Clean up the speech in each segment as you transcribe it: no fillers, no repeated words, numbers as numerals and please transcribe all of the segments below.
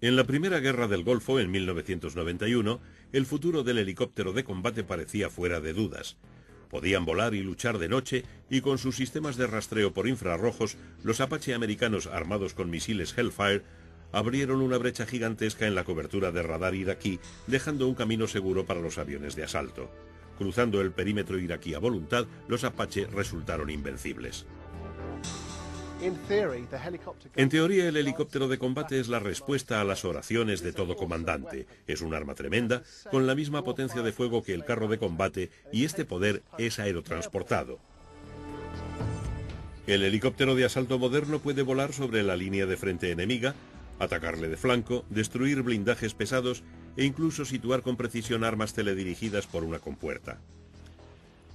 En la Primera Guerra del Golfo, en 1991, el futuro del helicóptero de combate parecía fuera de dudas. Podían volar y luchar de noche, y con sus sistemas de rastreo por infrarrojos, los Apache americanos armados con misiles Hellfire abrieron una brecha gigantesca en la cobertura de radar iraquí, dejando un camino seguro para los aviones de asalto. Cruzando el perímetro iraquí a voluntad, los Apache resultaron invencibles. En teoría, el helicóptero de combate es la respuesta a las oraciones de todo comandante. Es un arma tremenda, con la misma potencia de fuego que el carro de combate, y este poder es aerotransportado. El helicóptero de asalto moderno puede volar sobre la línea de frente enemiga, atacarle de flanco, destruir blindajes pesados e incluso situar con precisión armas teledirigidas por una compuerta.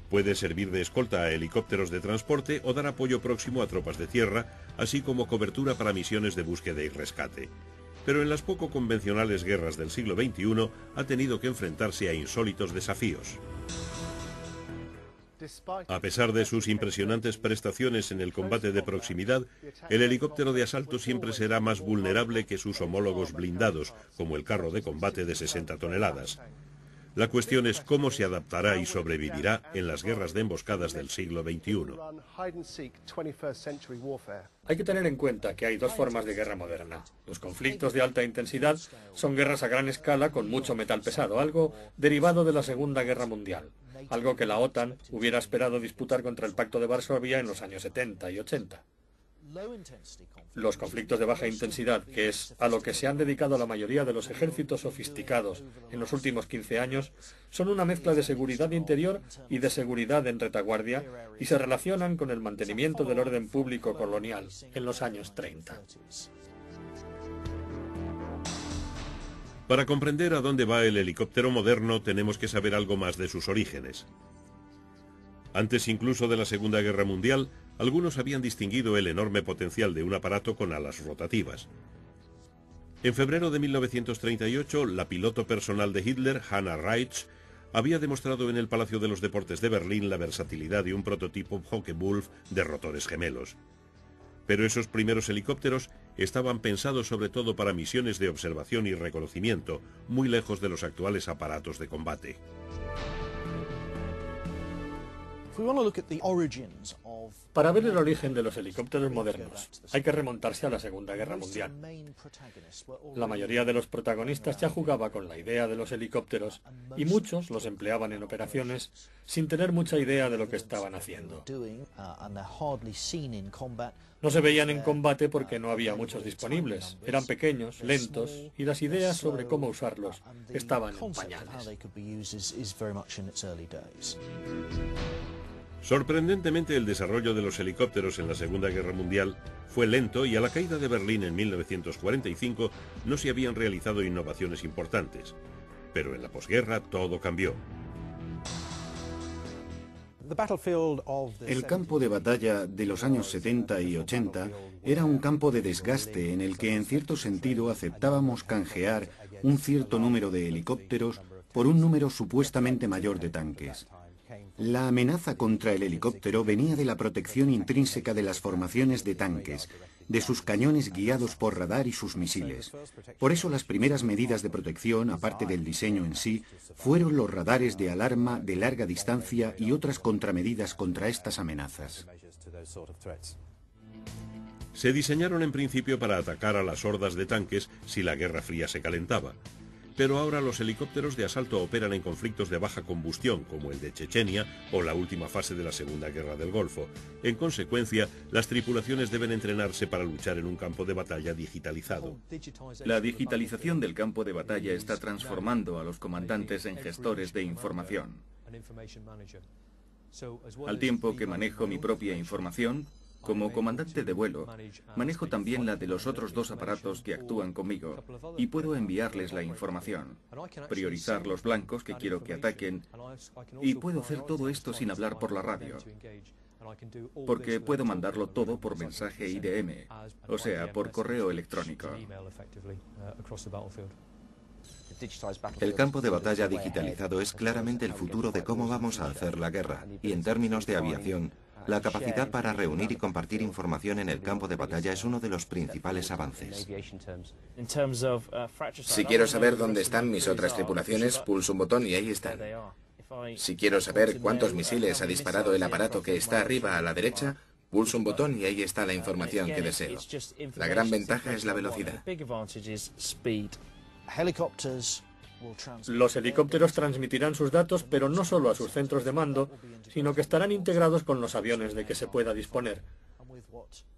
Puede servir de escolta a helicópteros de transporte o dar apoyo próximo a tropas de tierra, así como cobertura para misiones de búsqueda y rescate. Pero en las poco convencionales guerras del siglo XXI ha tenido que enfrentarse a insólitos desafíos. A pesar de sus impresionantes prestaciones en el combate de proximidad, el helicóptero de asalto siempre será más vulnerable que sus homólogos blindados, como el carro de combate de 60 toneladas. La cuestión es cómo se adaptará y sobrevivirá en las guerras de emboscadas del siglo XXI. Hay que tener en cuenta que hay dos formas de guerra moderna. Los conflictos de alta intensidad son guerras a gran escala con mucho metal pesado, algo derivado de la Segunda Guerra Mundial, algo que la OTAN hubiera esperado disputar contra el Pacto de Varsovia en los años 70 y 80. Los conflictos de baja intensidad, que es a lo que se han dedicado la mayoría de los ejércitos sofisticados en los últimos 15 años, son una mezcla de seguridad interior y de seguridad en retaguardia y se relacionan con el mantenimiento del orden público colonial en los años 30. Para comprender a dónde va el helicóptero moderno, tenemos que saber algo más de sus orígenes. Antes incluso de la Segunda Guerra Mundial, algunos habían distinguido el enorme potencial de un aparato con alas rotativas. En febrero de 1938, la piloto personal de Hitler, Hannah Reitsch, había demostrado en el Palacio de los Deportes de Berlín la versatilidad de un prototipo Focke-Wulf de rotores gemelos. Pero esos primeros helicópteros estaban pensados sobre todo para misiones de observación y reconocimiento, muy lejos de los actuales aparatos de combate. Para ver el origen de los helicópteros modernos, hay que remontarse a la Segunda Guerra Mundial. La mayoría de los protagonistas ya jugaba con la idea de los helicópteros y muchos los empleaban en operaciones sin tener mucha idea de lo que estaban haciendo. No se veían en combate porque no había muchos disponibles, eran pequeños, lentos y las ideas sobre cómo usarlos estaban en pañales. Sorprendentemente, el desarrollo de los helicópteros en la Segunda Guerra Mundial fue lento y a la caída de Berlín en 1945 no se habían realizado innovaciones importantes. Pero en la posguerra todo cambió. El campo de batalla de los años 70 y 80 era un campo de desgaste en el que en cierto sentido aceptábamos canjear un cierto número de helicópteros por un número supuestamente mayor de tanques. La amenaza contra el helicóptero venía de la protección intrínseca de las formaciones de tanques, de sus cañones guiados por radar y sus misiles. Por eso las primeras medidas de protección, aparte del diseño en sí, fueron los radares de alarma de larga distancia y otras contramedidas contra estas amenazas. Se diseñaron en principio para atacar a las hordas de tanques si la Guerra Fría se calentaba. Pero ahora los helicópteros de asalto operan en conflictos de baja combustión, como el de Chechenia o la última fase de la Segunda Guerra del Golfo. En consecuencia, las tripulaciones deben entrenarse para luchar en un campo de batalla digitalizado. La digitalización del campo de batalla está transformando a los comandantes en gestores de información. Al tiempo que manejo mi propia información, como comandante de vuelo, manejo también la de los otros dos aparatos que actúan conmigo y puedo enviarles la información, priorizar los blancos que quiero que ataquen y puedo hacer todo esto sin hablar por la radio, porque puedo mandarlo todo por mensaje IDM, o sea, por correo electrónico. El campo de batalla digitalizado es claramente el futuro de cómo vamos a hacer la guerra, y en términos de aviación, La capacidad para reunir y compartir información en el campo de batalla es uno de los principales avances. Si quiero saber dónde están mis otras tripulaciones, pulso un botón y ahí están. Si quiero saber cuántos misiles ha disparado el aparato que está arriba a la derecha, pulso un botón y ahí está la información que deseo. La gran ventaja es la velocidad. Los helicópteros transmitirán sus datos, pero no solo a sus centros de mando, sino que estarán integrados con los aviones de que se pueda disponer,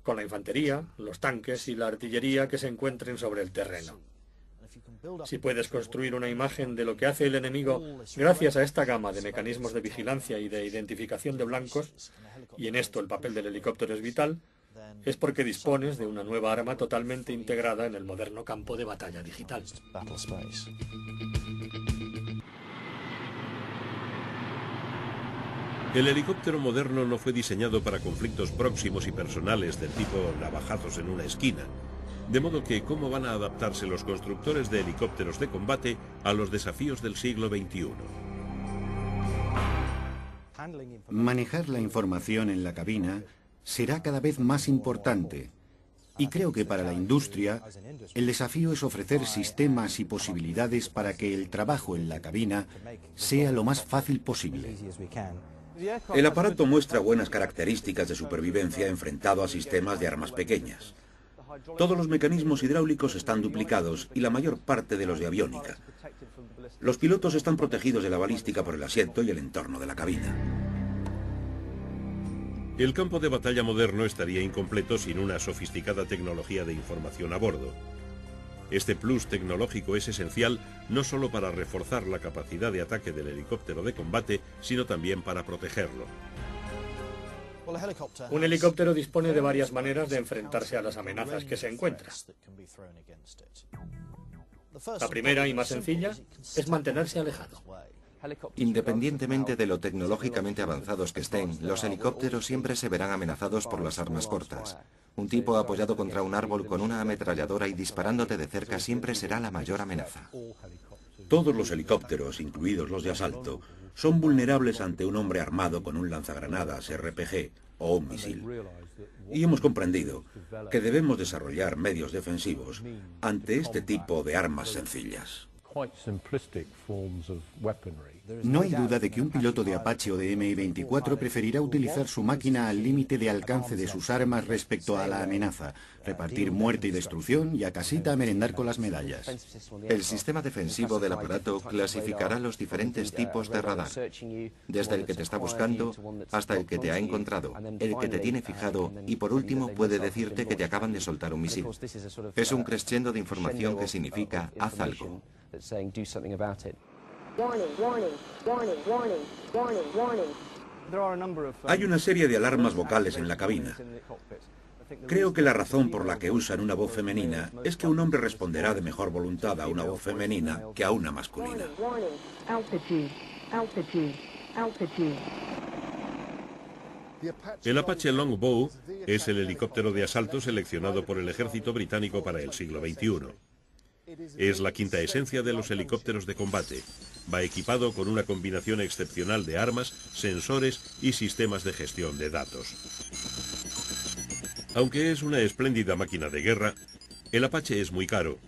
con la infantería, los tanques y la artillería que se encuentren sobre el terreno. Si puedes construir una imagen de lo que hace el enemigo gracias a esta gama de mecanismos de vigilancia y de identificación de blancos, y en esto el papel del helicóptero es vital, es porque dispones de una nueva arma totalmente integrada en el moderno campo de batalla digital. El helicóptero moderno no fue diseñado para conflictos próximos y personales del tipo navajazos en una esquina, de modo que ¿cómo van a adaptarse los constructores de helicópteros de combate a los desafíos del siglo XXI? Manejar la información en la cabina será cada vez más importante, y creo que para la industria el desafío es ofrecer sistemas y posibilidades para que el trabajo en la cabina sea lo más fácil posible. El aparato muestra buenas características de supervivencia enfrentado a sistemas de armas pequeñas. Todos los mecanismos hidráulicos están duplicados y la mayor parte de los de aviónica. Los pilotos están protegidos de la balística por el asiento y el entorno de la cabina. El campo de batalla moderno estaría incompleto sin una sofisticada tecnología de información a bordo. Este plus tecnológico es esencial no solo para reforzar la capacidad de ataque del helicóptero de combate, sino también para protegerlo. Un helicóptero dispone de varias maneras de enfrentarse a las amenazas que se encuentra. La primera y más sencilla es mantenerse alejado. Independientemente de lo tecnológicamente avanzados que estén, los helicópteros siempre se verán amenazados por las armas cortas. Un tipo apoyado contra un árbol con una ametralladora y disparándote de cerca siempre será la mayor amenaza. Todos los helicópteros, incluidos los de asalto, son vulnerables ante un hombre armado con un lanzagranadas RPG o un misil. Y hemos comprendido que debemos desarrollar medios defensivos ante este tipo de armas sencillas. No hay duda de que un piloto de Apache o de Mi-24 preferirá utilizar su máquina al límite de alcance de sus armas respecto a la amenaza, repartir muerte y destrucción y a casita a merendar con las medallas. El sistema defensivo del aparato clasificará los diferentes tipos de radar, desde el que te está buscando hasta el que te ha encontrado, el que te tiene fijado y por último puede decirte que te acaban de soltar un misil. Es un crescendo de información que significa haz algo. Hay una serie de alarmas vocales en la cabina. Creo que la razón por la que usan una voz femenina es que un hombre responderá de mejor voluntad a una voz femenina que a una masculina. El Apache Longbow es el helicóptero de asalto seleccionado por el ejército británico para el siglo XXI. Es la quinta esencia de los helicópteros de combate. Va equipado con una combinación excepcional de armas, sensores y sistemas de gestión de datos. Aunque es una espléndida máquina de guerra, el Apache es muy caro,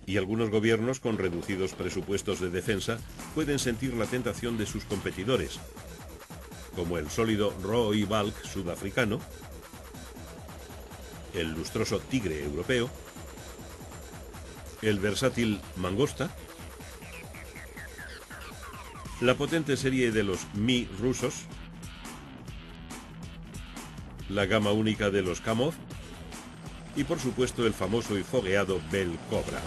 y algunos gobiernos con reducidos presupuestos de defensa pueden sentir la tentación de sus competidores, como el sólido Roy Balk sudafricano, el lustroso Tigre europeo, el versátil Mangosta, la potente serie de los Mi rusos, la gama única de los Kamov y por supuesto el famoso y fogueado Bell Cobra.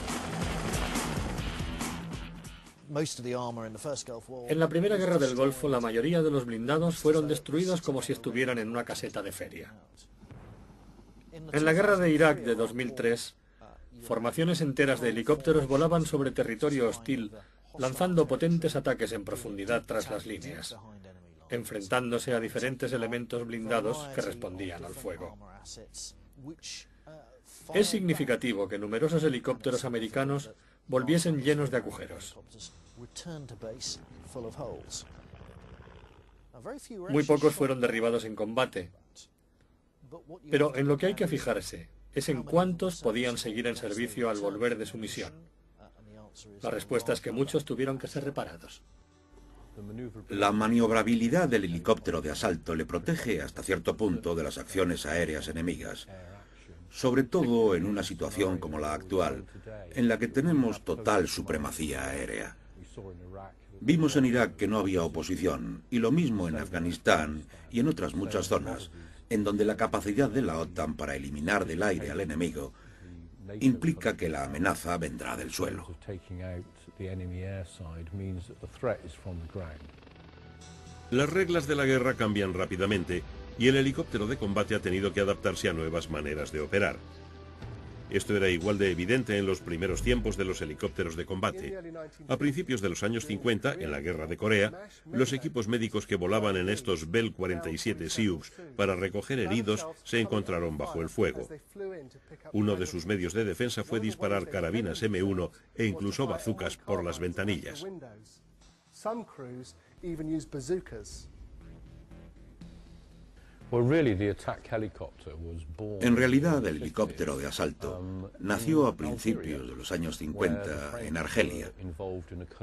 En la Primera Guerra del Golfo, la mayoría de los blindados fueron destruidos como si estuvieran en una caseta de feria. En la Guerra de Irak de 2003, formaciones enteras de helicópteros volaban sobre territorio hostil, lanzando potentes ataques en profundidad tras las líneas, enfrentándose a diferentes elementos blindados que respondían al fuego. Es significativo que numerosos helicópteros americanos volviesen llenos de agujeros. Muy pocos fueron derribados en combate. Pero en lo que hay que fijarse es en cuántos podían seguir en servicio al volver de su misión. La respuesta es que muchos tuvieron que ser reparados. La maniobrabilidad del helicóptero de asalto le protege hasta cierto punto de las acciones aéreas enemigas, sobre todo en una situación como la actual, en la que tenemos total supremacía aérea. Vimos en Irak que no había oposición, y lo mismo en Afganistán y en otras muchas zonas, en donde la capacidad de la OTAN para eliminar del aire al enemigo implica que la amenaza vendrá del suelo. Las reglas de la guerra cambian rápidamente y el helicóptero de combate ha tenido que adaptarse a nuevas maneras de operar. Esto era igual de evidente en los primeros tiempos de los helicópteros de combate. A principios de los años 50, en la guerra de Corea, los equipos médicos que volaban en estos Bell 47 Sioux para recoger heridos se encontraron bajo el fuego. Uno de sus medios de defensa fue disparar carabinas M1 e incluso bazucas por las ventanillas. En realidad, el helicóptero de asalto nació a principios de los años 50 en Argelia,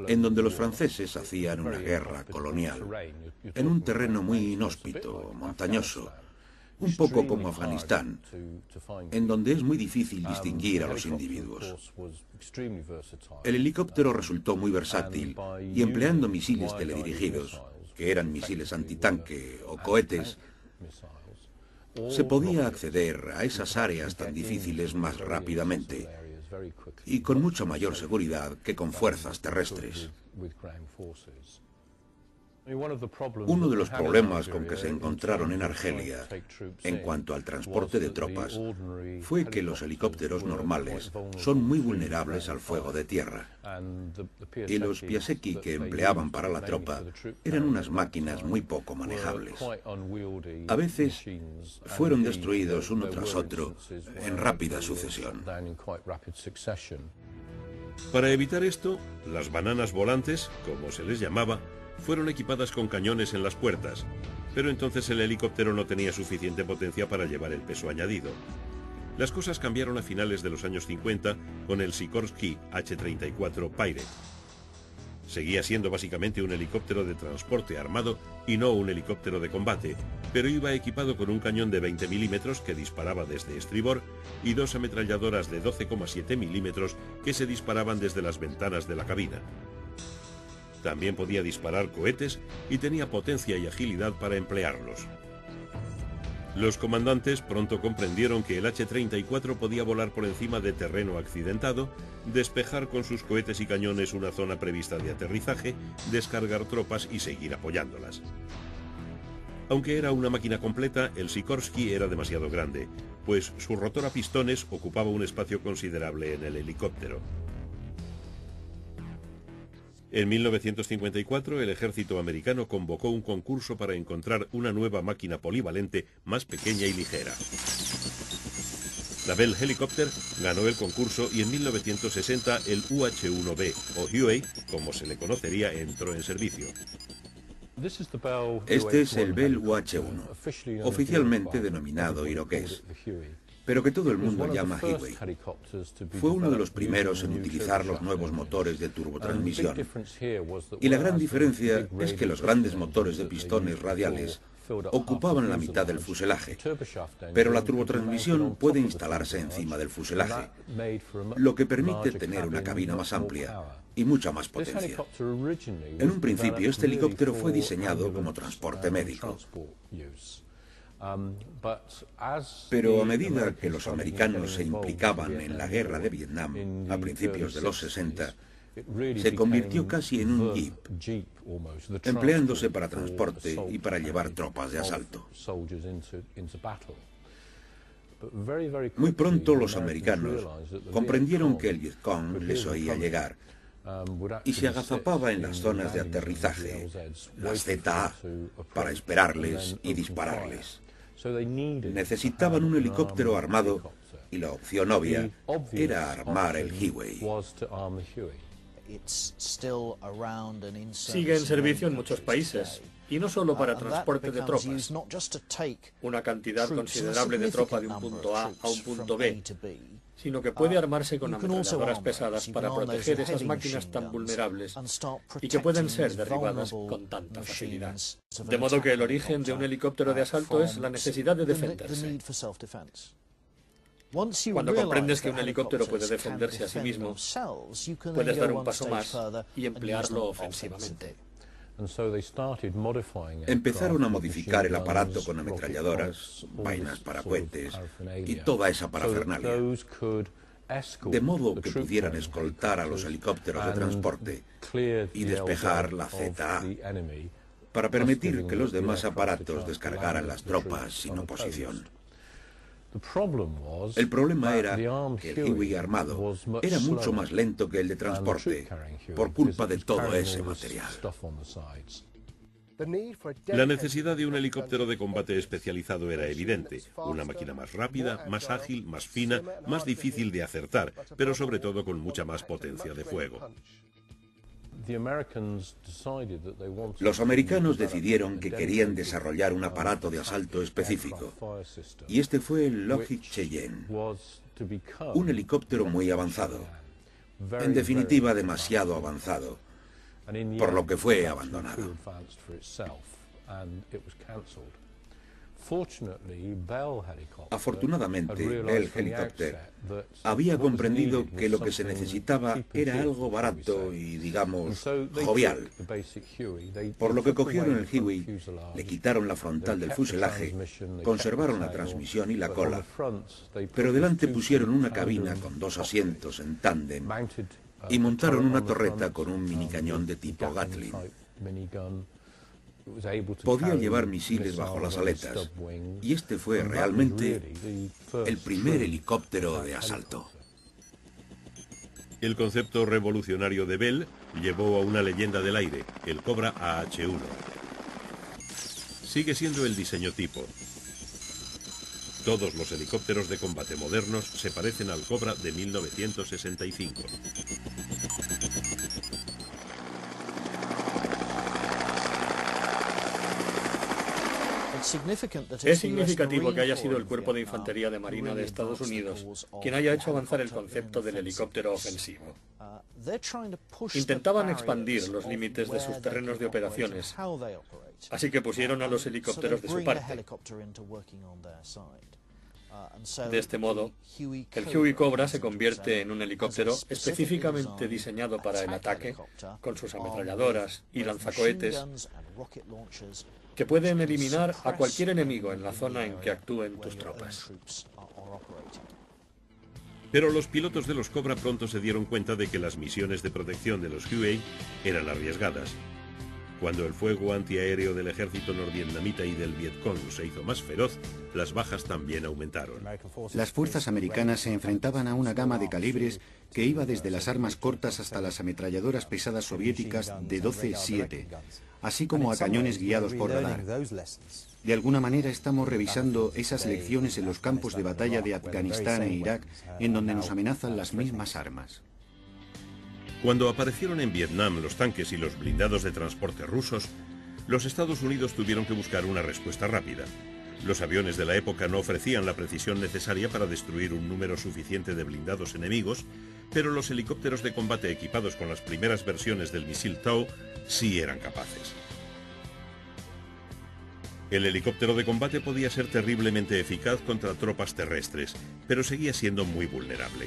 en donde los franceses hacían una guerra colonial, en un terreno muy inhóspito, montañoso, un poco como Afganistán, en donde es muy difícil distinguir a los individuos. El helicóptero resultó muy versátil y empleando misiles teledirigidos, que eran misiles antitanque o cohetes, se podía acceder a esas áreas tan difíciles más rápidamente y con mucha mayor seguridad que con fuerzas terrestres. Uno de los problemas con que se encontraron en Argelia, en cuanto al transporte de tropas, fue que los helicópteros normales son muy vulnerables al fuego de tierra. Y los Piasecki que empleaban para la tropa eran unas máquinas muy poco manejables. A veces fueron destruidos uno tras otro en rápida sucesión. Para evitar esto, las bananas volantes, como se les llamaba, fueron equipadas con cañones en las puertas, pero entonces el helicóptero no tenía suficiente potencia para llevar el peso añadido. Las cosas cambiaron a finales de los años 50 con el Sikorsky H-34 Pirate. Seguía siendo básicamente un helicóptero de transporte armado y no un helicóptero de combate, pero iba equipado con un cañón de 20 milímetros que disparaba desde estribor y dos ametralladoras de 12,7 milímetros que se disparaban desde las ventanas de la cabina. También podía disparar cohetes y tenía potencia y agilidad para emplearlos. Los comandantes pronto comprendieron que el H-34 podía volar por encima de terreno accidentado, despejar con sus cohetes y cañones una zona prevista de aterrizaje, descargar tropas y seguir apoyándolas. Aunque era una máquina completa, el Sikorsky era demasiado grande, pues su rotor a pistones ocupaba un espacio considerable en el helicóptero. En 1954, el ejército americano convocó un concurso para encontrar una nueva máquina polivalente más pequeña y ligera. La Bell Helicopter ganó el concurso y en 1960 el UH-1B, o Huey, como se le conocería, entró en servicio. Este es el Bell UH-1, oficialmente denominado iroqués, pero que todo el mundo llama Huey. Fue uno de los primeros en utilizar los nuevos motores de turbotransmisión. Y la gran diferencia es que los grandes motores de pistones radiales ocupaban la mitad del fuselaje, pero la turbotransmisión puede instalarse encima del fuselaje, lo que permite tener una cabina más amplia y mucha más potencia. En un principio, este helicóptero fue diseñado como transporte médico. Pero a medida que los americanos se implicaban en la guerra de Vietnam a principios de los 60, se convirtió casi en un jeep, empleándose para transporte y para llevar tropas de asalto. Muy pronto los americanos comprendieron que el Vietcong les oía llegar y se agazapaba en las zonas de aterrizaje, las ZA, para esperarles y dispararles. Necesitaban un helicóptero armado y la opción obvia era armar el Huey. Sigue en servicio en muchos países, Y no solo para transporte de tropas, una cantidad considerable de tropa de un punto A a un punto B, sino que puede armarse con ametralladoras pesadas para proteger esas máquinas tan vulnerables y que pueden ser derribadas con tanta facilidad. De modo que el origen de un helicóptero de asalto es la necesidad de defenderse. Cuando comprendes que un helicóptero puede defenderse a sí mismo, puedes dar un paso más y emplearlo ofensivamente. Empezaron a modificar el aparato con ametralladoras, vainas para cohetes y toda esa parafernalia, de modo que pudieran escoltar a los helicópteros de transporte y despejar la ZA, para permitir que los demás aparatos descargaran las tropas sin oposición. El problema era que el Huey armado era mucho más lento que el de transporte, por culpa de todo ese material. La necesidad de un helicóptero de combate especializado era evidente. Una máquina más rápida, más ágil, más fina, más difícil de acertar, pero sobre todo con mucha más potencia de fuego. Los americanos decidieron que querían desarrollar un aparato de asalto específico, y este fue el Lockheed Cheyenne, un helicóptero muy avanzado, en definitiva demasiado avanzado, por lo que fue abandonado. Afortunadamente, Bell Helicopter había comprendido que lo que se necesitaba era algo barato y, digamos, jovial, por lo que cogieron el Huey, le quitaron la frontal del fuselaje, conservaron la transmisión y la cola, pero delante pusieron una cabina con dos asientos en tándem y montaron una torreta con un minicañón de tipo Gatling. Podía llevar misiles bajo las aletas, y este fue realmente el primer helicóptero de asalto. El concepto revolucionario de Bell llevó a una leyenda del aire, el Cobra AH-1. Sigue siendo el diseño tipo. Todos los helicópteros de combate modernos se parecen al Cobra de 1965. Es significativo que haya sido el Cuerpo de Infantería de Marina de Estados Unidos quien haya hecho avanzar el concepto del helicóptero ofensivo. Intentaban expandir los límites de sus terrenos de operaciones, así que pusieron a los helicópteros de su parte. De este modo, el Huey Cobra se convierte en un helicóptero específicamente diseñado para el ataque, con sus ametralladoras y lanzacohetes que pueden eliminar a cualquier enemigo en la zona en que actúen tus tropas. Pero los pilotos de los Cobra pronto se dieron cuenta de que las misiones de protección de los Huey eran arriesgadas. Cuando el fuego antiaéreo del ejército norvietnamita y del Vietcong se hizo más feroz, las bajas también aumentaron. Las fuerzas americanas se enfrentaban a una gama de calibres que iba desde las armas cortas hasta las ametralladoras pesadas soviéticas de 12-7, así como a cañones guiados por radar. De alguna manera estamos revisando esas lecciones en los campos de batalla de Afganistán e Irak, en donde nos amenazan las mismas armas. Cuando aparecieron en Vietnam los tanques y los blindados de transporte rusos, los Estados Unidos tuvieron que buscar una respuesta rápida. Los aviones de la época no ofrecían la precisión necesaria para destruir un número suficiente de blindados enemigos, pero los helicópteros de combate equipados con las primeras versiones del misil TOW sí eran capaces. El helicóptero de combate podía ser terriblemente eficaz contra tropas terrestres, pero seguía siendo muy vulnerable.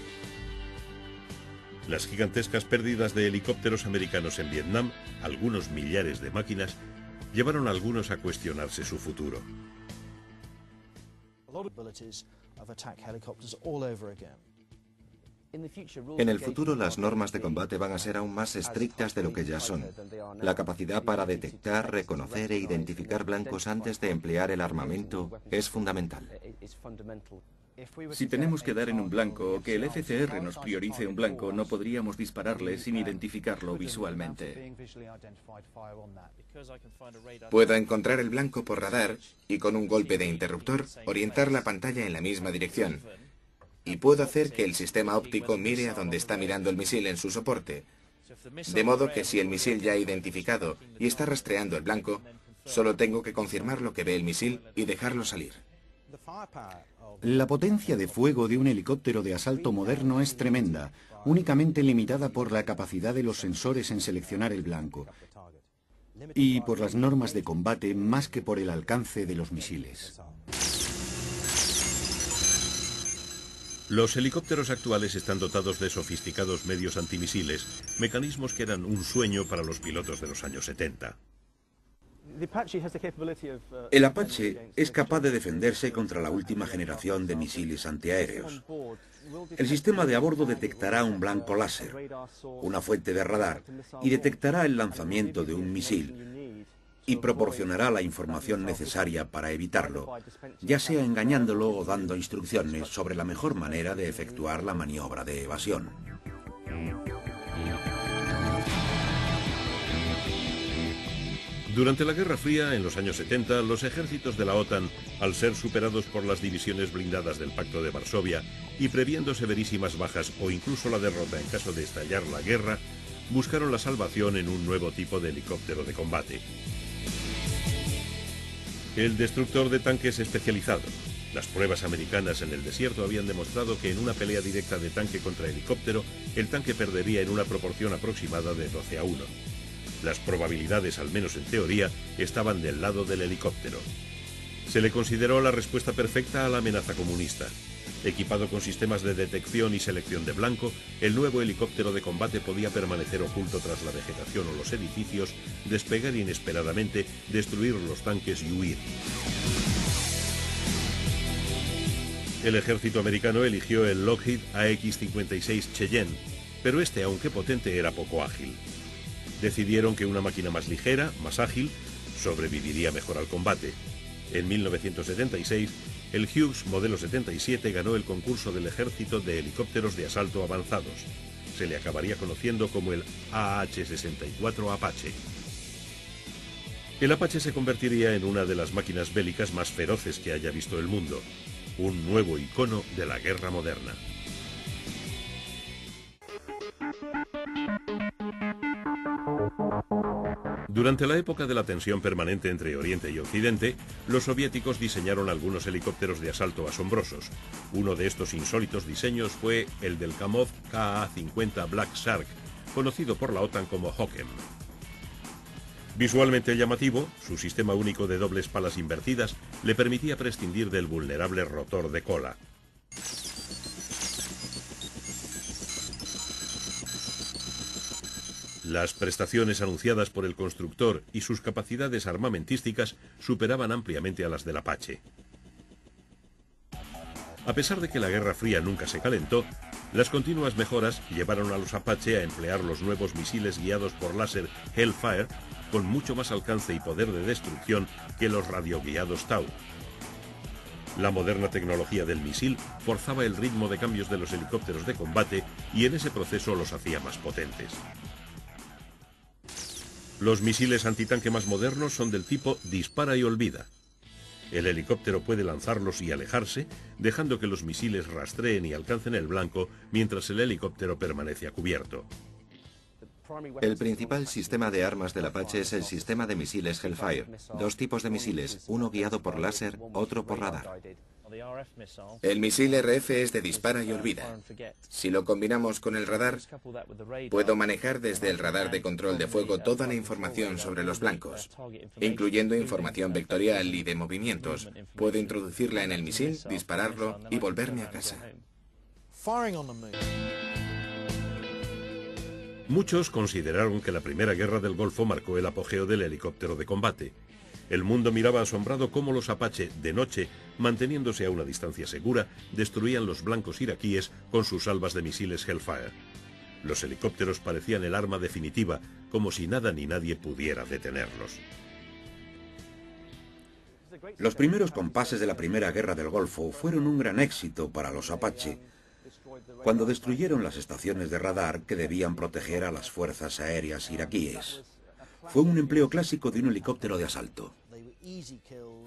Las gigantescas pérdidas de helicópteros americanos en Vietnam, algunos millares de máquinas, llevaron a algunos a cuestionarse su futuro. En el futuro las normas de combate van a ser aún más estrictas de lo que ya son. La capacidad para detectar, reconocer e identificar blancos antes de emplear el armamento es fundamental. Si tenemos que dar en un blanco o que el FCR nos priorice un blanco, no podríamos dispararle sin identificarlo visualmente. Puedo encontrar el blanco por radar y con un golpe de interruptor orientar la pantalla en la misma dirección. Y puedo hacer que el sistema óptico mire a donde está mirando el misil en su soporte. De modo que si el misil ya ha identificado y está rastreando el blanco, Solo tengo que confirmar lo que ve el misil y dejarlo salir. La potencia de fuego de un helicóptero de asalto moderno es tremenda, únicamente limitada por la capacidad de los sensores en seleccionar el blanco y por las normas de combate más que por el alcance de los misiles. Los helicópteros actuales están dotados de sofisticados medios antimisiles, mecanismos que eran un sueño para los pilotos de los años 70. El Apache es capaz de defenderse contra la última generación de misiles antiaéreos. El sistema de a bordo detectará un blanco láser, una fuente de radar, y detectará el lanzamiento de un misil, y proporcionará la información necesaria para evitarlo, ya sea engañándolo o dando instrucciones sobre la mejor manera de efectuar la maniobra de evasión. Durante la Guerra Fría, en los años 70, los ejércitos de la OTAN, al ser superados por las divisiones blindadas del Pacto de Varsovia y previendo severísimas bajas o incluso la derrota en caso de estallar la guerra, buscaron la salvación en un nuevo tipo de helicóptero de combate. El destructor de tanques especializado. Las pruebas americanas en el desierto habían demostrado que en una pelea directa de tanque contra helicóptero, el tanque perdería en una proporción aproximada de 12-1. Las probabilidades, al menos en teoría, estaban del lado del helicóptero. Se le consideró la respuesta perfecta a la amenaza comunista. Equipado con sistemas de detección y selección de blanco, el nuevo helicóptero de combate podía permanecer oculto tras la vegetación o los edificios, despegar inesperadamente, destruir los tanques y huir. El ejército americano eligió el Lockheed AX-56 Cheyenne, pero este, aunque potente, era poco ágil. Decidieron que una máquina más ligera, más ágil, sobreviviría mejor al combate. En 1976, el Hughes modelo 77 ganó el concurso del ejército de helicópteros de asalto avanzados. Se le acabaría conociendo como el AH-64 Apache. El Apache se convertiría en una de las máquinas bélicas más feroces que haya visto el mundo, un nuevo icono de la guerra moderna. Durante la época de la tensión permanente entre Oriente y Occidente, los soviéticos diseñaron algunos helicópteros de asalto asombrosos. Uno de estos insólitos diseños fue el del Kamov Ka-50 Black Shark, conocido por la OTAN como Hawken. Visualmente llamativo, su sistema único de dobles palas invertidas le permitía prescindir del vulnerable rotor de cola. Las prestaciones anunciadas por el constructor y sus capacidades armamentísticas superaban ampliamente a las del Apache. A pesar de que la Guerra Fría nunca se calentó, las continuas mejoras llevaron a los Apache a emplear los nuevos misiles guiados por láser Hellfire con mucho más alcance y poder de destrucción que los radioguiados Tau. La moderna tecnología del misil forzaba el ritmo de cambios de los helicópteros de combate y en ese proceso los hacía más potentes. Los misiles antitanque más modernos son del tipo dispara y olvida. El helicóptero puede lanzarlos y alejarse, dejando que los misiles rastreen y alcancen el blanco mientras el helicóptero permanece a cubierto. El principal sistema de armas del Apache es el sistema de misiles Hellfire. Dos tipos de misiles, uno guiado por láser, otro por radar. El misil RF es de dispara y olvida. Si lo combinamos con el radar, puedo manejar desde el radar de control de fuego toda la información sobre los blancos, incluyendo información vectorial y de movimientos. Puedo introducirla en el misil, dispararlo y volverme a casa. Muchos consideraron que la Primera Guerra del Golfo marcó el apogeo del helicóptero de combate. El mundo miraba asombrado cómo los Apache, de noche, manteniéndose a una distancia segura, destruían los blancos iraquíes con sus salvas de misiles Hellfire. Los helicópteros parecían el arma definitiva, como si nada ni nadie pudiera detenerlos. Los primeros compases de la Primera Guerra del Golfo fueron un gran éxito para los Apache, cuando destruyeron las estaciones de radar que debían proteger a las fuerzas aéreas iraquíes. Fue un empleo clásico de un helicóptero de asalto.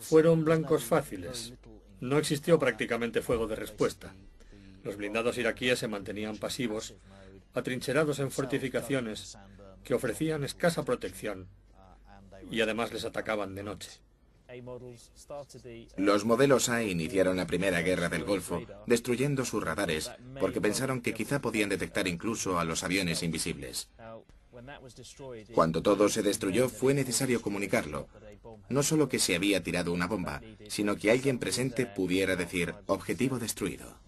Fueron blancos fáciles. No existió prácticamente fuego de respuesta. Los blindados iraquíes se mantenían pasivos, atrincherados en fortificaciones que ofrecían escasa protección y además les atacaban de noche. Los modelos A iniciaron la primera guerra del Golfo, destruyendo sus radares, porque pensaron que quizá podían detectar incluso a los aviones invisibles. Cuando todo se destruyó, fue necesario comunicarlo. No solo que se había tirado una bomba, sino que alguien presente pudiera decir, objetivo destruido.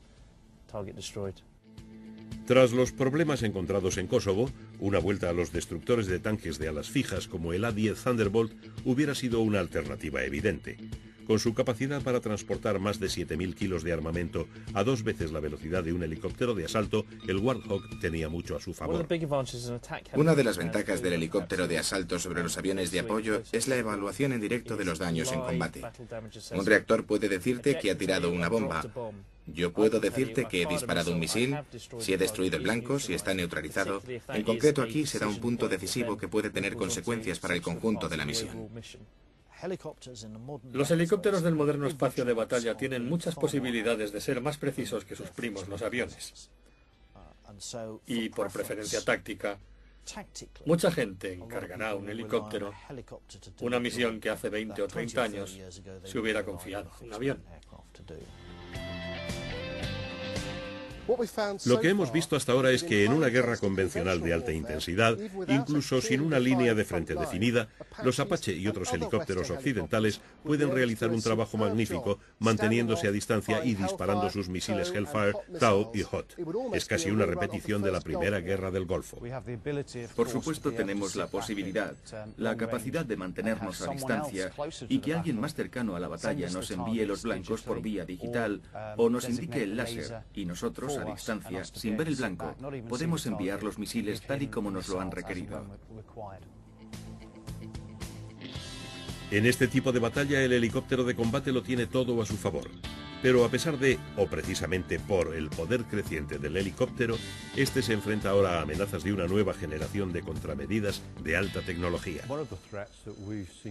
Tras los problemas encontrados en Kosovo, una vuelta a los destructores de tanques de alas fijas como el A-10 Thunderbolt hubiera sido una alternativa evidente. Con su capacidad para transportar más de 7.000 kilos de armamento a 2 veces la velocidad de un helicóptero de asalto, el Warthog tenía mucho a su favor. Una de las ventajas del helicóptero de asalto sobre los aviones de apoyo es la evaluación en directo de los daños en combate. Un reactor puede decirte que ha tirado una bomba. Yo puedo decirte que he disparado un misil, si he destruido el blanco, si está neutralizado. En concreto aquí será un punto decisivo que puede tener consecuencias para el conjunto de la misión. Los helicópteros del moderno espacio de batalla tienen muchas posibilidades de ser más precisos que sus primos, los aviones. Y por preferencia táctica, mucha gente encargará a un helicóptero una misión que hace 20 o 30 años se hubiera confiado a un avión. Lo que hemos visto hasta ahora es que en una guerra convencional de alta intensidad, incluso sin una línea de frente definida, los Apache y otros helicópteros occidentales pueden realizar un trabajo magnífico manteniéndose a distancia y disparando sus misiles Hellfire, Tau y Hot. Es casi una repetición de la primera guerra del Golfo. Por supuesto tenemos la posibilidad, la capacidad de mantenernos a distancia y que alguien más cercano a la batalla nos envíe los blancos por vía digital o nos indique el láser y nosotros a distancia, sin ver el blanco, podemos enviar los misiles tal y como nos lo han requerido. En este tipo de batalla el helicóptero de combate lo tiene todo a su favor. Pero a pesar de, o precisamente por, el poder creciente del helicóptero, este se enfrenta ahora a amenazas de una nueva generación de contramedidas de alta tecnología.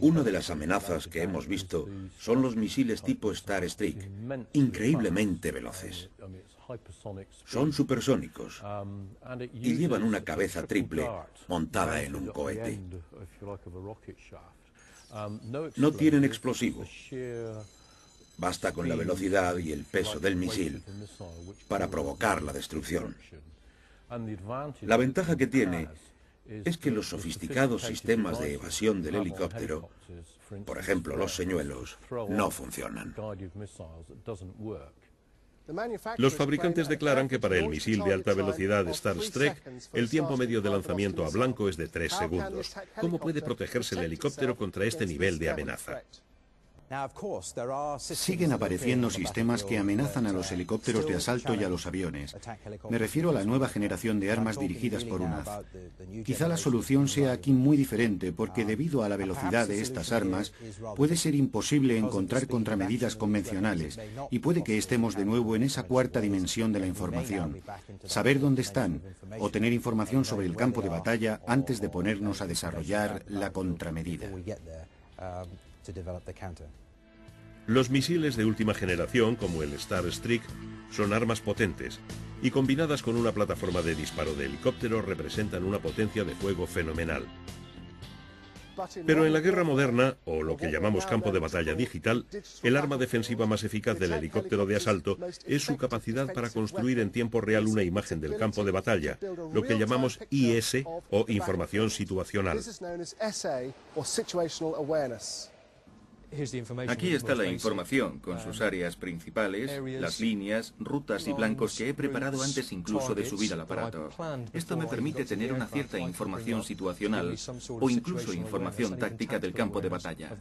Una de las amenazas que hemos visto son los misiles tipo Star Streak, increíblemente veloces. Son supersónicos y llevan una cabeza triple montada en un cohete. No tienen explosivos. Basta con la velocidad y el peso del misil para provocar la destrucción. La ventaja que tiene es que los sofisticados sistemas de evasión del helicóptero, por ejemplo los señuelos, no funcionan. Los fabricantes declaran que para el misil de alta velocidad Starstreak, el tiempo medio de lanzamiento a blanco es de 3 segundos. ¿Cómo puede protegerse el helicóptero contra este nivel de amenaza? Siguen apareciendo sistemas que amenazan a los helicópteros de asalto y a los aviones. Me refiero a la nueva generación de armas dirigidas por UNAF. Quizá la solución sea aquí muy diferente, porque debido a la velocidad de estas armas, puede ser imposible encontrar contramedidas convencionales, y puede que estemos de nuevo en esa cuarta dimensión de la información. Saber dónde están, o tener información sobre el campo de batalla antes de ponernos a desarrollar la contramedida. Los misiles de última generación, como el Starstreak, son armas potentes y combinadas con una plataforma de disparo de helicóptero representan una potencia de fuego fenomenal. Pero en la guerra moderna, o lo que llamamos campo de batalla digital, el arma defensiva más eficaz del helicóptero de asalto es su capacidad para construir en tiempo real una imagen del campo de batalla, lo que llamamos IS o información situacional. Aquí está la información, con sus áreas principales, las líneas, rutas y blancos que he preparado antes incluso de subir al aparato. Esto me permite tener una cierta información situacional o incluso información táctica del campo de batalla.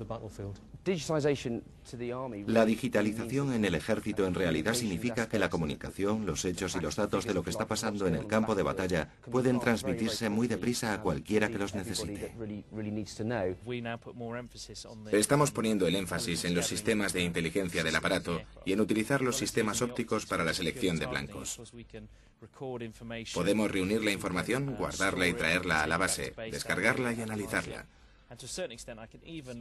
La digitalización en el ejército en realidad significa que la comunicación, los hechos y los datos de lo que está pasando en el campo de batalla pueden transmitirse muy deprisa a cualquiera que los necesite. Estamos poniendo el énfasis en los sistemas de inteligencia del aparato y en utilizar los sistemas ópticos para la selección de blancos. Podemos reunir la información, guardarla y traerla a la base, descargarla y analizarla.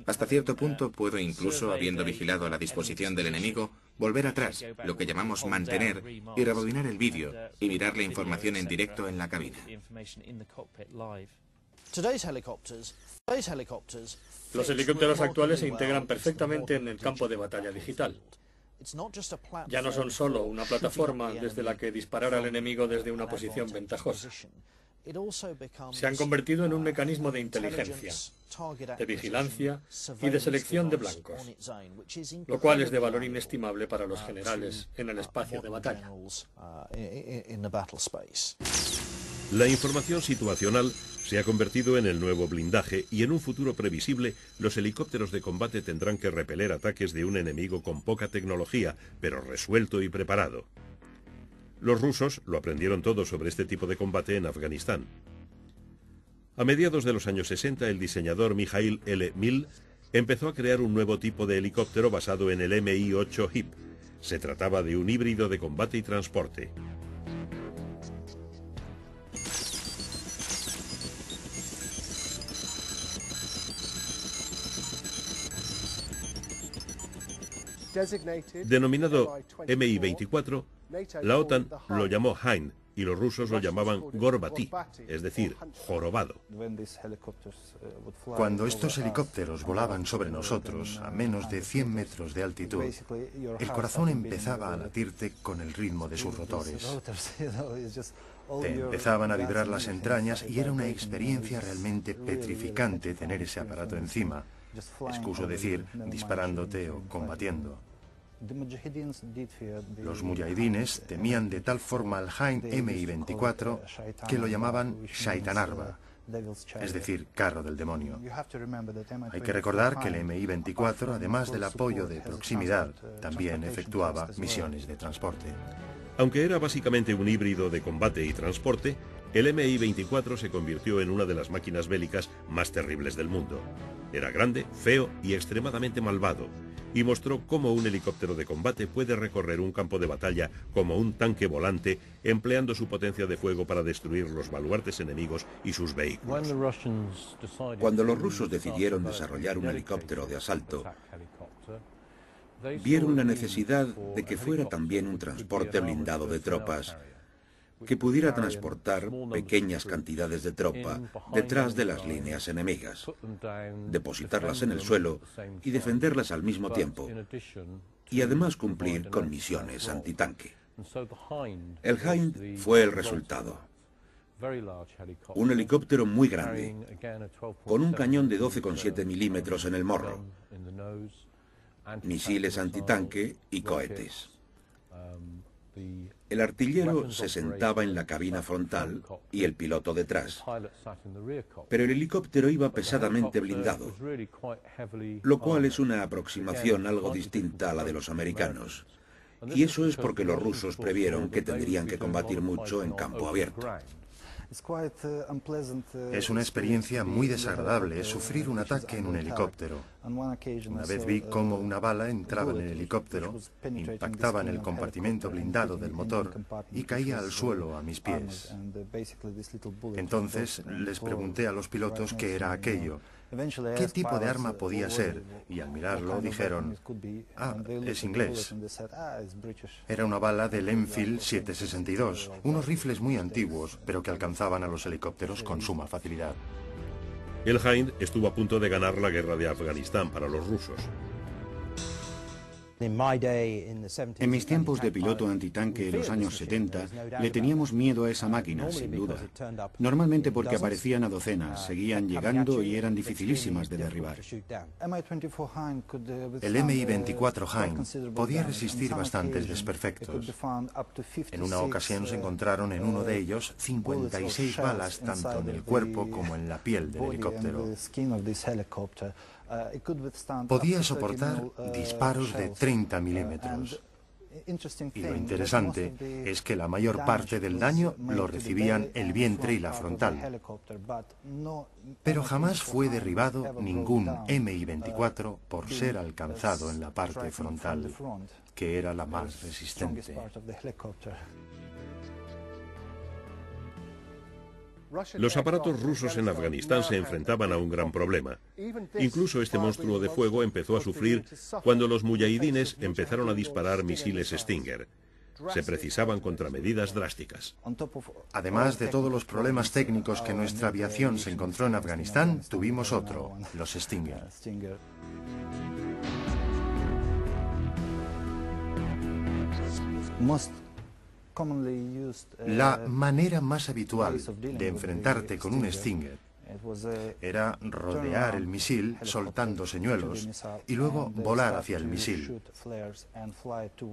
Hasta cierto punto puedo incluso, habiendo vigilado la disposición del enemigo, volver atrás, lo que llamamos mantener, y rebobinar el vídeo y mirar la información en directo en la cabina. Los helicópteros actuales se integran perfectamente en el campo de batalla digital. Ya no son solo una plataforma desde la que disparar al enemigo desde una posición ventajosa. Se han convertido en un mecanismo de inteligencia, de vigilancia y de selección de blancos, lo cual es de valor inestimable para los generales en el espacio de batalla. La información situacional se ha convertido en el nuevo blindaje y en un futuro previsible los helicópteros de combate tendrán que repeler ataques de un enemigo con poca tecnología, pero resuelto y preparado. Los rusos lo aprendieron todo sobre este tipo de combate en Afganistán. A mediados de los años 60, el diseñador Mikhail L. Mil empezó a crear un nuevo tipo de helicóptero basado en el Mi-8 HIP. Se trataba de un híbrido de combate y transporte. Denominado Mi-24, la OTAN lo llamó Hind y los rusos lo llamaban Gorbati, es decir, jorobado. Cuando estos helicópteros volaban sobre nosotros a menos de 100 metros de altitud, el corazón empezaba a latirte con el ritmo de sus rotores. Te empezaban a vibrar las entrañas y era una experiencia realmente petrificante tener ese aparato encima, excuso decir, disparándote o combatiendo. Los mujahidines temían de tal forma al Hind Mi-24 que lo llamaban Shaitan Arba, es decir, carro del demonio. Hay que recordar que el Mi-24, además del apoyo de proximidad, también efectuaba misiones de transporte. Aunque era básicamente un híbrido de combate y transporte, el Mi-24 se convirtió en una de las máquinas bélicas más terribles del mundo. Era grande, feo y extremadamente malvado, y mostró cómo un helicóptero de combate puede recorrer un campo de batalla como un tanque volante, empleando su potencia de fuego para destruir los baluartes enemigos y sus vehículos. Cuando los rusos decidieron desarrollar un helicóptero de asalto, vieron la necesidad de que fuera también un transporte blindado de tropas, que pudiera transportar pequeñas cantidades de tropa detrás de las líneas enemigas, depositarlas en el suelo y defenderlas al mismo tiempo, y además cumplir con misiones antitanque. El Hind fue el resultado. Un helicóptero muy grande, con un cañón de 12,7 milímetros en el morro, misiles antitanque y cohetes. El artillero se sentaba en la cabina frontal y el piloto detrás, pero el helicóptero iba pesadamente blindado, lo cual es una aproximación algo distinta a la de los americanos. Y eso es porque los rusos previeron que tendrían que combatir mucho en campo abierto. Es una experiencia muy desagradable sufrir un ataque en un helicóptero. Una vez vi cómo una bala entraba en el helicóptero, impactaba en el compartimento blindado del motor y caía al suelo a mis pies. Entonces les pregunté a los pilotos qué era aquello, qué tipo de arma podía ser, y al mirarlo dijeron, «Ah, es inglés». Era una bala del Enfield 762, unos rifles muy antiguos, pero que alcanzaban a los helicópteros con suma facilidad. El Hind estuvo a punto de ganar la guerra de Afganistán para los rusos. En mis tiempos de piloto antitanque en los años 70, le teníamos miedo a esa máquina, sin duda. Normalmente porque aparecían a docenas, seguían llegando y eran dificilísimas de derribar. El Mi-24 Hind podía resistir bastantes desperfectos. En una ocasión se encontraron en uno de ellos 56 balas tanto en el cuerpo como en la piel del helicóptero. Podía soportar disparos de 30 milímetros. Y lo interesante es que la mayor parte del daño lo recibían el vientre y la frontal. Pero jamás fue derribado ningún Mi-24 por ser alcanzado en la parte frontal, que era la más resistente. Los aparatos rusos en Afganistán se enfrentaban a un gran problema. Incluso este monstruo de fuego empezó a sufrir cuando los mujahidines empezaron a disparar misiles Stinger. se precisaban contramedidas drásticas. Además de todos los problemas técnicos que nuestra aviación se encontró en Afganistán, tuvimos otro, los Stinger. La manera más habitual de enfrentarte con un Stinger era rodear el misil soltando señuelos y luego volar hacia el misil.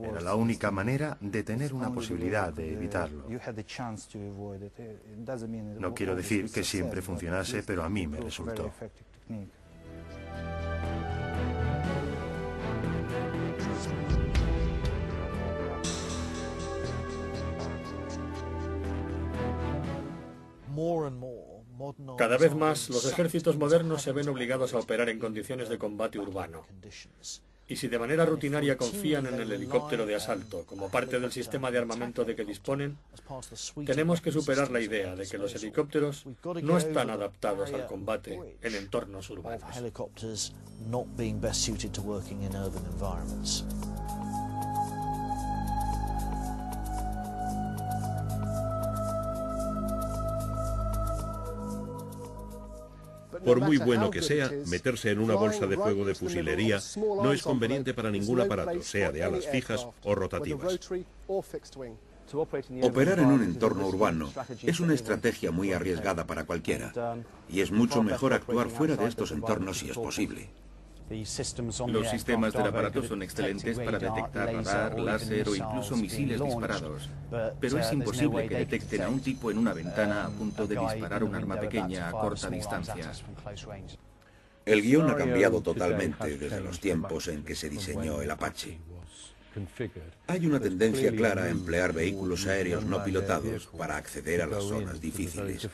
Era la única manera de tener una posibilidad de evitarlo. No quiero decir que siempre funcionase, pero a mí me resultó. Cada vez más, los ejércitos modernos se ven obligados a operar en condiciones de combate urbano. Y si de manera rutinaria confían en el helicóptero de asalto como parte del sistema de armamento de que disponen, tenemos que superar la idea de que los helicópteros no están adaptados al combate en entornos urbanos. Por muy bueno que sea, meterse en una bolsa de fuego de fusilería no es conveniente para ningún aparato, sea de alas fijas o rotativas. Operar en un entorno urbano es una estrategia muy arriesgada para cualquiera, y es mucho mejor actuar fuera de estos entornos si es posible. Los sistemas del aparato son excelentes para detectar radar, láser o incluso misiles disparados, pero es imposible que detecten a un tipo en una ventana a punto de disparar un arma pequeña a corta distancia. El guión ha cambiado totalmente desde los tiempos en que se diseñó el Apache. Hay una tendencia clara a emplear vehículos aéreos no pilotados para acceder a las zonas difíciles,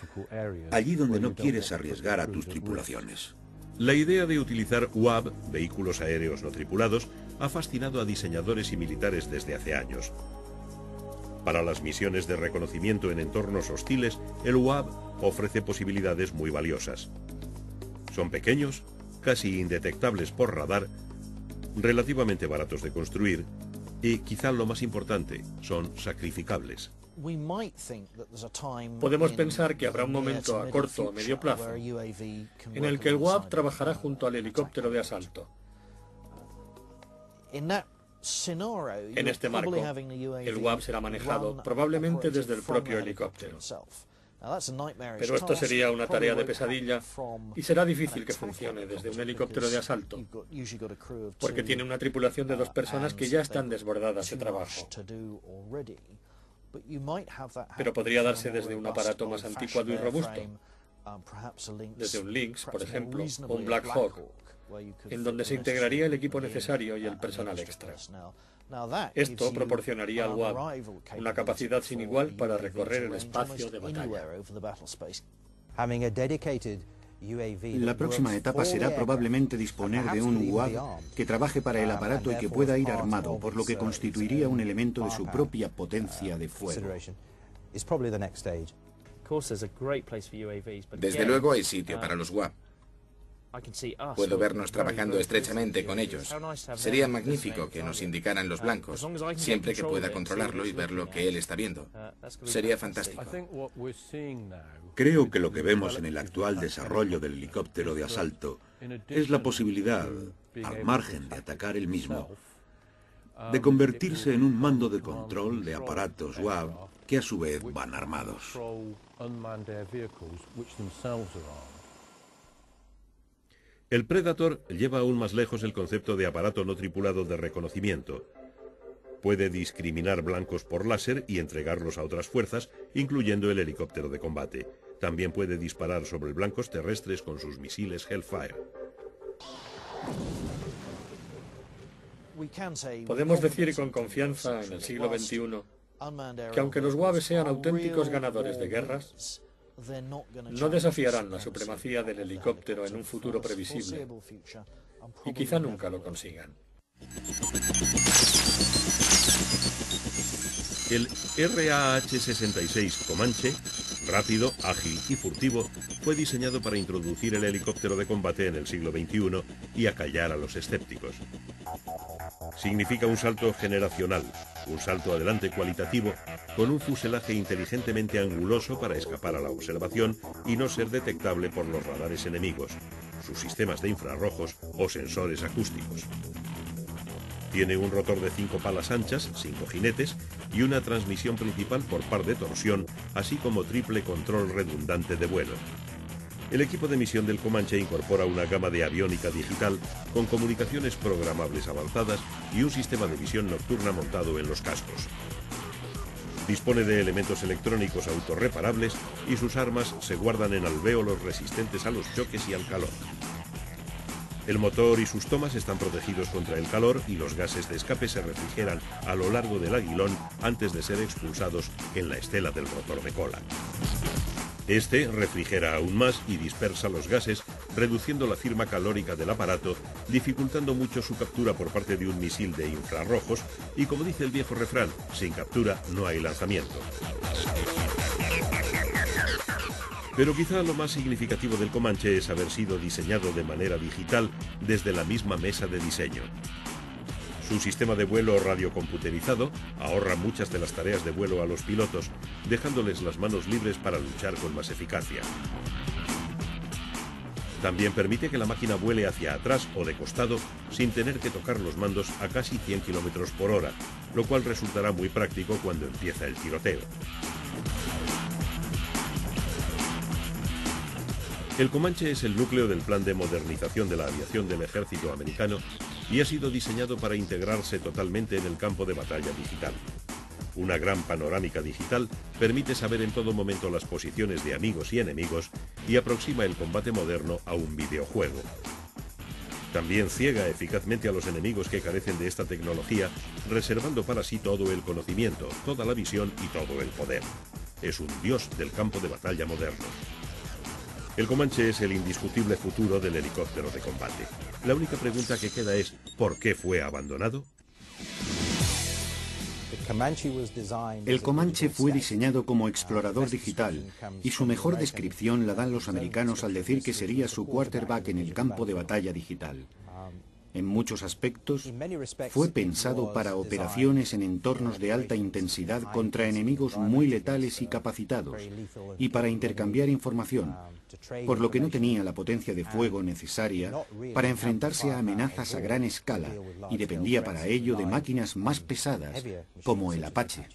allí donde no quieres arriesgar a tus tripulaciones. La idea de utilizar UAV, vehículos aéreos no tripulados, ha fascinado a diseñadores y militares desde hace años. Para las misiones de reconocimiento en entornos hostiles, el UAV ofrece posibilidades muy valiosas. Son pequeños, casi indetectables por radar, relativamente baratos de construir y, quizá lo más importante, son sacrificables. Podemos pensar que habrá un momento a corto o medio plazo en el que el UAV trabajará junto al helicóptero de asalto. En este marco, el UAV será manejado probablemente desde el propio helicóptero. Pero esto sería una tarea de pesadilla y será difícil que funcione desde un helicóptero de asalto, porque tiene una tripulación de 2 personas que ya están desbordadas de trabajo. Pero podría darse desde un aparato más anticuado y robusto, desde un Lynx, por ejemplo, o un Black Hawk, en donde se integraría el equipo necesario y el personal extra. Esto proporcionaría al UAV una capacidad sin igual para recorrer el espacio de batalla. La próxima etapa será probablemente disponer de un UAV que trabaje para el aparato y que pueda ir armado, por lo que constituiría un elemento de su propia potencia de fuego. Desde luego hay sitio para los UAV. Puedo vernos trabajando estrechamente con ellos. Sería magnífico que nos indicaran los blancos, siempre que pueda controlarlo y ver lo que él está viendo. Sería fantástico. Creo que lo que vemos en el actual desarrollo del helicóptero de asalto es la posibilidad, al margen de atacar él mismo, de convertirse en un mando de control de aparatos UAV que a su vez van armados. El Predator lleva aún más lejos el concepto de aparato no tripulado de reconocimiento. Puede discriminar blancos por láser y entregarlos a otras fuerzas, incluyendo el helicóptero de combate. También puede disparar sobre blancos terrestres con sus misiles Hellfire. Podemos decir con confianza en el siglo XXI que aunque los UAV sean auténticos ganadores de guerras, no desafiarán la supremacía del helicóptero en un futuro previsible y quizá nunca lo consigan. El RAH-66 Comanche, rápido, ágil y furtivo, fue diseñado para introducir el helicóptero de combate en el siglo XXI y acallar a los escépticos. Significa un salto generacional, un salto adelante cualitativo con un fuselaje inteligentemente anguloso para escapar a la observación y no ser detectable por los radares enemigos, sus sistemas de infrarrojos o sensores acústicos. Tiene un rotor de 5 palas anchas, 5 jinetes, y una transmisión principal por par de torsión, así como triple control redundante de vuelo. El equipo de misión del Comanche incorpora una gama de aviónica digital con comunicaciones programables avanzadas y un sistema de visión nocturna montado en los cascos. Dispone de elementos electrónicos autorreparables y sus armas se guardan en alvéolos resistentes a los choques y al calor. El motor y sus tomas están protegidos contra el calor y los gases de escape se refrigeran a lo largo del aguilón antes de ser expulsados en la estela del rotor de cola. Este refrigera aún más y dispersa los gases, reduciendo la firma calórica del aparato, dificultando mucho su captura por parte de un misil de infrarrojos y, como dice el viejo refrán, sin captura no hay lanzamiento. Pero quizá lo más significativo del Comanche es haber sido diseñado de manera digital desde la misma mesa de diseño. Su sistema de vuelo radiocomputerizado ahorra muchas de las tareas de vuelo a los pilotos, dejándoles las manos libres para luchar con más eficacia. También permite que la máquina vuele hacia atrás o de costado sin tener que tocar los mandos a casi 100 km por hora, lo cual resultará muy práctico cuando empieza el tiroteo. El Comanche es el núcleo del plan de modernización de la aviación del ejército americano y ha sido diseñado para integrarse totalmente en el campo de batalla digital. Una gran panorámica digital permite saber en todo momento las posiciones de amigos y enemigos y aproxima el combate moderno a un videojuego. También ciega eficazmente a los enemigos que carecen de esta tecnología, reservando para sí todo el conocimiento, toda la visión y todo el poder. Es un dios del campo de batalla moderno. El Comanche es el indiscutible futuro del helicóptero de combate. La única pregunta que queda es, ¿por qué fue abandonado? El Comanche fue diseñado como explorador digital y su mejor descripción la dan los americanos al decir que sería su quarterback en el campo de batalla digital. En muchos aspectos, fue pensado para operaciones en entornos de alta intensidad contra enemigos muy letales y capacitados, y para intercambiar información, por lo que no tenía la potencia de fuego necesaria para enfrentarse a amenazas a gran escala, y dependía para ello de máquinas más pesadas, como el Apache.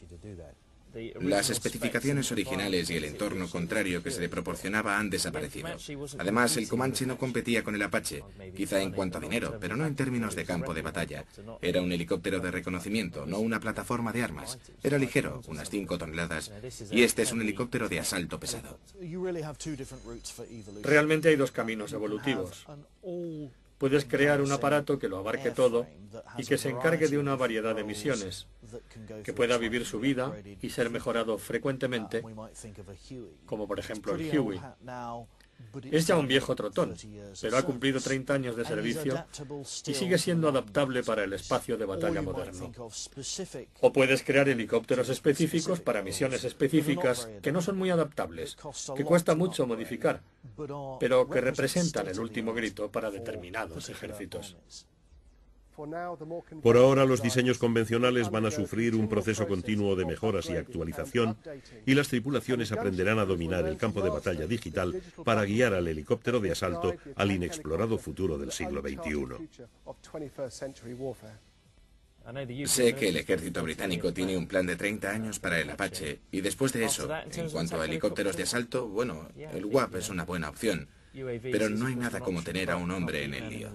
Las especificaciones originales y el entorno contrario que se le proporcionaba han desaparecido. Además, el Comanche no competía con el Apache, quizá en cuanto a dinero, pero no en términos de campo de batalla. Era un helicóptero de reconocimiento, no una plataforma de armas. Era ligero, unas 5 toneladas, y este es un helicóptero de asalto pesado. Realmente hay dos caminos evolutivos. Puedes crear un aparato que lo abarque todo y que se encargue de una variedad de misiones, que pueda vivir su vida y ser mejorado frecuentemente, como por ejemplo el Huey. Es ya un viejo trotón, pero ha cumplido 30 años de servicio y sigue siendo adaptable para el espacio de batalla moderno. O puedes crear helicópteros específicos para misiones específicas que no son muy adaptables, que cuesta mucho modificar, pero que representan el último grito para determinados ejércitos. Por ahora, los diseños convencionales van a sufrir un proceso continuo de mejoras y actualización, y las tripulaciones aprenderán a dominar el campo de batalla digital para guiar al helicóptero de asalto al inexplorado futuro del siglo XXI. Sé que el ejército británico tiene un plan de 30 años para el Apache, y después de eso, en cuanto a helicópteros de asalto, bueno, el WAP es una buena opción, pero no hay nada como tener a un hombre en el lío.